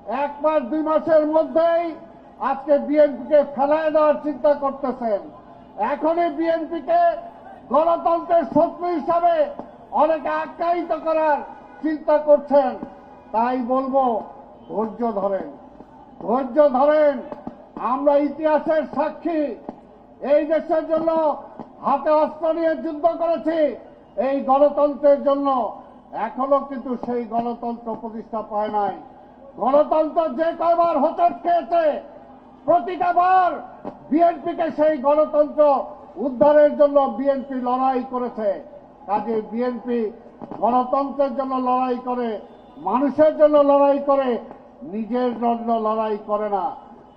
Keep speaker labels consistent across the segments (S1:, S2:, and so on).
S1: 1 মাস 2 মাসের মধ্যেই আজকে বিএনপিকে ফেলায় দেওয়ার চিন্তা করতেছেন। এখনই বিএনপিকে গণতন্ত্রের শত্রু হিসাবে অনেকে আখ্যায়িত করার চিন্তা করছেন। তাই বলবো, ধৈর্য ধরেন, ধৈর্য ধরেন। আমরা ইতিহাসের সাক্ষী। এই দেশের জন্য হাতে অস্ত্র নিয়ে যুদ্ধ করেছি, এই গণতন্ত্রের জন্য। এখনো কিন্তু সেই গণতন্ত্র প্রতিষ্ঠা পায় নাই। গণতন্ত্র যে কয়বার হোঁচট খেয়েছে, প্রতিটা বার বিএনপিকে সেই গণতন্ত্র উদ্ধারের জন্য বিএনপি লড়াই করেছে। কাজে বিএনপি গণতন্ত্রের জন্য লড়াই করে, মানুষের জন্য লড়াই করে, নিজের জন্য লড়াই করে না।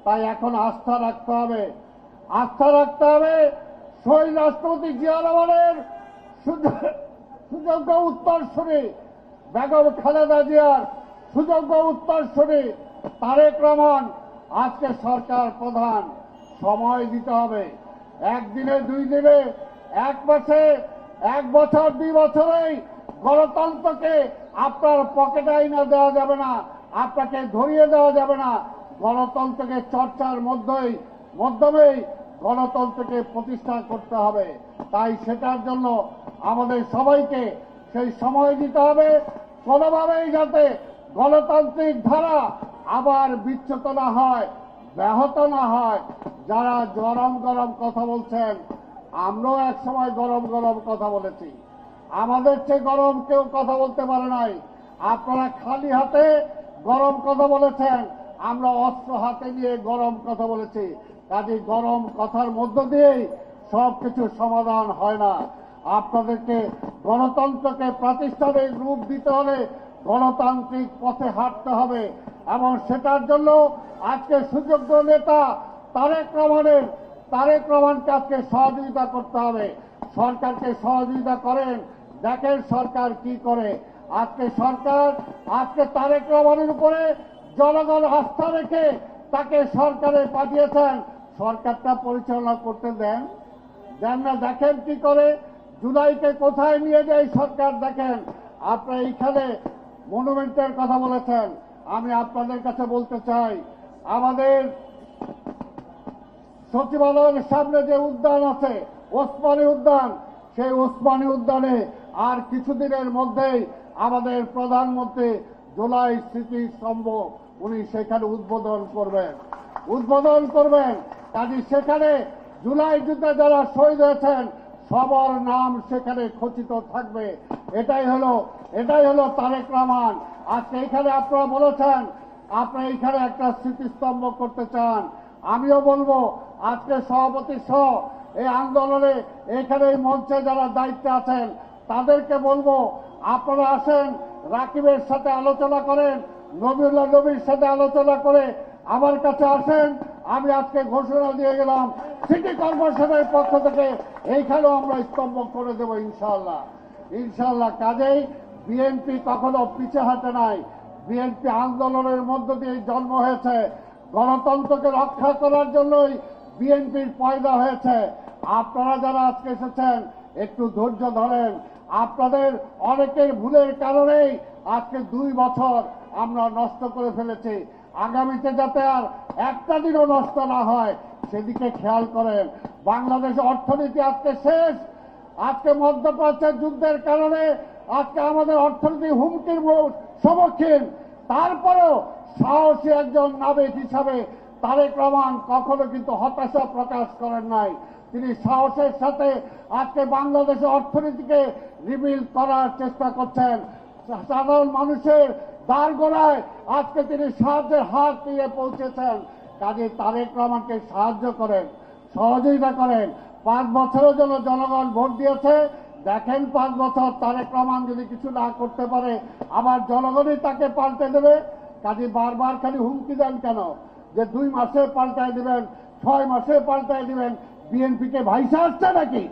S1: তাই এখন আস্থা রাখতে হবে, আস্থা রাখতে হবে শহীদ রাষ্ট্রপতি জিয়া রহমানের সুযোগ্য উত্তরসূরি বেগম খালেদা জিয়ার সুযোগ্য উত্তরসূরি তারেক রহমান আজকে সরকার প্রধান। সময় দিতে হবে। 1 দিনে 2 দিনে 1 মাসে 1 বছর 2 বছরেই গণতন্ত্রকে আপনার পকেটে আইনা দেওয়া যাবে না, আপনাকে ধরিয়ে দেওয়া যাবে না। গণতন্ত্রকে চর্চার মাধ্যমেই গণতন্ত্রকে প্রতিষ্ঠা করতে হবে। তাই সেটার জন্য আমাদের সবাইকে সেই সময় দিতে হবে, কোনোভাবেই যাতে গণতান্ত্রিক ধারা আবার বিচ্যুত না হয়, ব্যাহত না হয়। যারা গরম গরম কথা বলছেন, আমরাও এক সময় গরম গরম কথা বলেছি। আমাদের চেয়ে গরম কেউ কথা বলতে পারে নাই। আপনারা খালি হাতে গরম কথা বলেছেন, আমরা অস্ত্র হাতে নিয়ে গরম কথা বলেছি। কাজে গরম কথার মধ্য দিয়েই সবকিছু সমাধান হয় না। আপনাদেরকে গণতন্ত্রকে প্রাতিষ্ঠানিক রূপ দিতে হলে গণতান্ত্রিক পথে হাঁটতে হবে, এবং সেটার জন্য আজকে সুযোগ্য নেতা তারেক রহমানকে আজকে সহযোগিতা করতে হবে। সরকারকে সহযোগিতা করেন, দেখেন সরকার কি করে। আজকে তারেক রহমানের উপরে জনগণ আস্থা রেখে তাকে সরকারে পাঠিয়েছেন। সরকারটা পরিচালনা করতে দেন না, দেখেন কি করে। জুলাইকে কোথায় নিয়ে যায় সরকার দেখেন। আপনারা এইখানে মনুমেন্টের কথা বলেছেন, আমি আপনাদের কাছে বলতে চাই, আমাদের সচিবালয়ের সামনে যে উদ্যান আছে, ওসমানী উদ্যান, সেই ওসমানী উদ্যানে আর কিছুদিনের মধ্যেই আমাদের প্রধানমন্ত্রী জুলাই স্মৃতিস্তম্ভ উনি সেখানে উদ্বোধন করবেন। কাজে সেখানে জুলাই যুদ্ধে যারা শহীদ হয়েছেন সবার নাম সেখানে খচিত থাকবে। এটাই হলো তারেক রহমান। আজকে এখানে আপনারা বলেছেন আপনারা এখানে একটা স্মৃতিস্তম্ভ করতে চান। আমিও বলবো, আজকে সভাপতি সহ এই আন্দোলনে এখানে এই মঞ্চে যারা দায়িত্বে আছেন তাদেরকে বলবো, আপনারা আসেন, রাকিবের সাথে আলোচনা করেন, নবীউল্লাহ নবীর সাথে আলোচনা করে আমার কাছে আসেন। আমি আজকে ঘোষণা দিয়ে গেলাম, সিটি কর্পোরেশনের পক্ষ থেকে এইখানেও আমরা স্তম্ভ করে দেব ইনশাআল্লাহ। কাজেই বিএনপি কখনো পিছে হাঁটে নাই। বিএনপি আন্দোলনের মধ্য দিয়ে জন্ম হয়েছে, গণতন্ত্রকে রক্ষা করার জন্যই বিএনপির পয়দা হয়েছে। আপনারা যারা আজকে এসেছেন একটু ধৈর্য ধরেন। আপনাদের অনেকের ভুলের কারণেই আজকে 2 বছর আমরা নষ্ট করে ফেলেছি। আগামীতে যাতে আর একটা দিনও নষ্ট না হয় সেদিকে খেয়াল করেন। বাংলাদেশ অর্থনীতি আজকে শেষ। আজকে মধ্যপ্রাচ্যের যুদ্ধের কারণে আজকে আমাদের অর্থনীতি হুমকির সম্মুখীন। তারপরেও সাহসী একজন নাবিক হিসাবে তারেক রহমান কখনো কিন্তু হতাশা প্রকাশ করেন নাই। তিনি সাহসের সাথে আজকে বাংলাদেশের অর্থনীতিকে রিবিল্ড করার চেষ্টা করছেন। সাধারণ মানুষের দ্বারগোড়ায় আজকে তিনি সাহায্যের হাত নিয়ে পৌঁছেছেন। কাজে তারেক রহমানকে সাহায্য করেন, সহযোগিতা করেন। 5 বছরের জন্য জনগণ ভোট দিয়েছে। দেখেন 5 বছর তারেক রহমান যদি কিছু না করতে পারে আবার জনগণই তাকে পাল্টে দেবে। কাজে বারবার খালি হুমকি দেন কেন যে 2 মাসে পাল্টায় দিবেন, 6 মাসে পাল্টায় দিবেন? বিএনপিকে ভাইসা আসছে নাকি?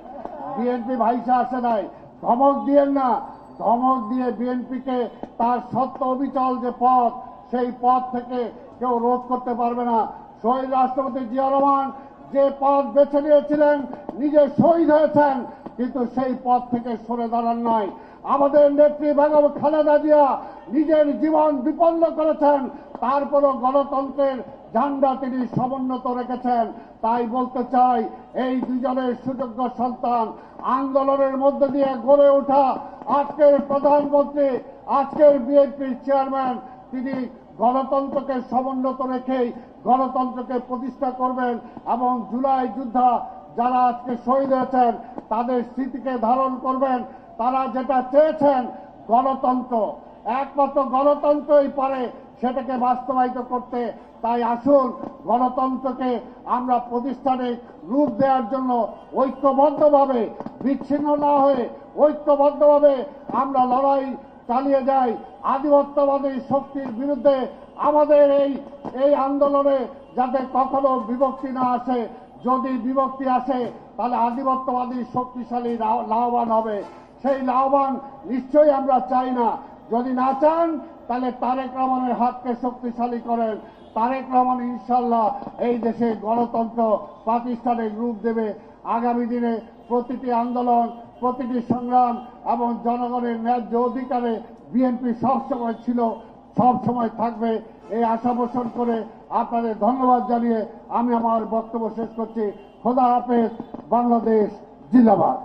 S1: বিএনপি ভাইসা আসে নাই। ধমক দিয়েন না। ধমক দিয়ে বিএনপিকে তার সত্য অবিচল যে পথ, সেই পথ থেকে কেউ রোধ করতে পারবে না। শহীদ রাষ্ট্রপতি জিয়া রহমান যে পথ বেছে নিয়েছিলেন, নিজে শহীদ হয়েছেন, কিন্তু সেই পথ থেকে সরে দাঁড়ান নাই। আমাদের নেত্রী বেগম খালেদা জিয়া নিজের জীবন বিপন্ন করেছেন, তারপরও গণতন্ত্রের ঝান্ডা তিনি সমুন্নত রেখেছেন। তাই বলতে চাই, এই দুজনের সুযোগ্য সন্তান আন্দোলনের মধ্য দিয়ে গড়ে ওঠা আজকের প্রধানমন্ত্রী, আজকের বিএনপির চেয়ারম্যান, তিনি গণতন্ত্রকে সমুন্নত রেখেই গণতন্ত্রকে প্রতিষ্ঠা করবেন এবং জুলাই যোদ্ধা যারা আজকে শহীদ হয়েছেন তাদের স্মৃতিকে ধারণ করবেন। তারা যেটা চেয়েছেন গণতন্ত্র, একমাত্র গণতন্ত্রই পারে সেটাকে বাস্তবায়িত করতে। তাই আসুন গণতন্ত্রকে আমরা প্রতিষ্ঠানে রূপ দেওয়ার জন্য ঐক্যবদ্ধভাবে, বিচ্ছিন্ন না হয়ে ঐক্যবদ্ধভাবে আমরা লড়াই চালিয়ে যাই আধিপত্যবাদী শক্তির বিরুদ্ধে। আমাদের এই আন্দোলনে যাতে কখনো বিভক্তি না আসে, যদি বিভক্তি আসে তাহলে আধিপত্যবাদী শক্তিশালী লাভবান হবে। সেই লাভবান নিশ্চয়ই আমরা চাই না। যদি না চান তাহলে তারেক রহমানের হাতকে শক্তিশালী করেন। তারেক রহমান ইনশাল্লাহ এই দেশে গণতন্ত্র প্রাতিষ্ঠানিক রূপ দেবে। আগামী দিনে প্রতিটি আন্দোলন, প্রতিটি সংগ্রাম এবং জনগণের ন্যায্য অধিকারে বিএনপি সবসময় ছিল, সবসময় থাকবে। এই আশা পোষণ করে আপনাদের ধন্যবাদ জানিয়ে আমি আমার বক্তব্য শেষ করছি। খোদা হাফেজ। বাংলাদেশ জিন্দাবাদ।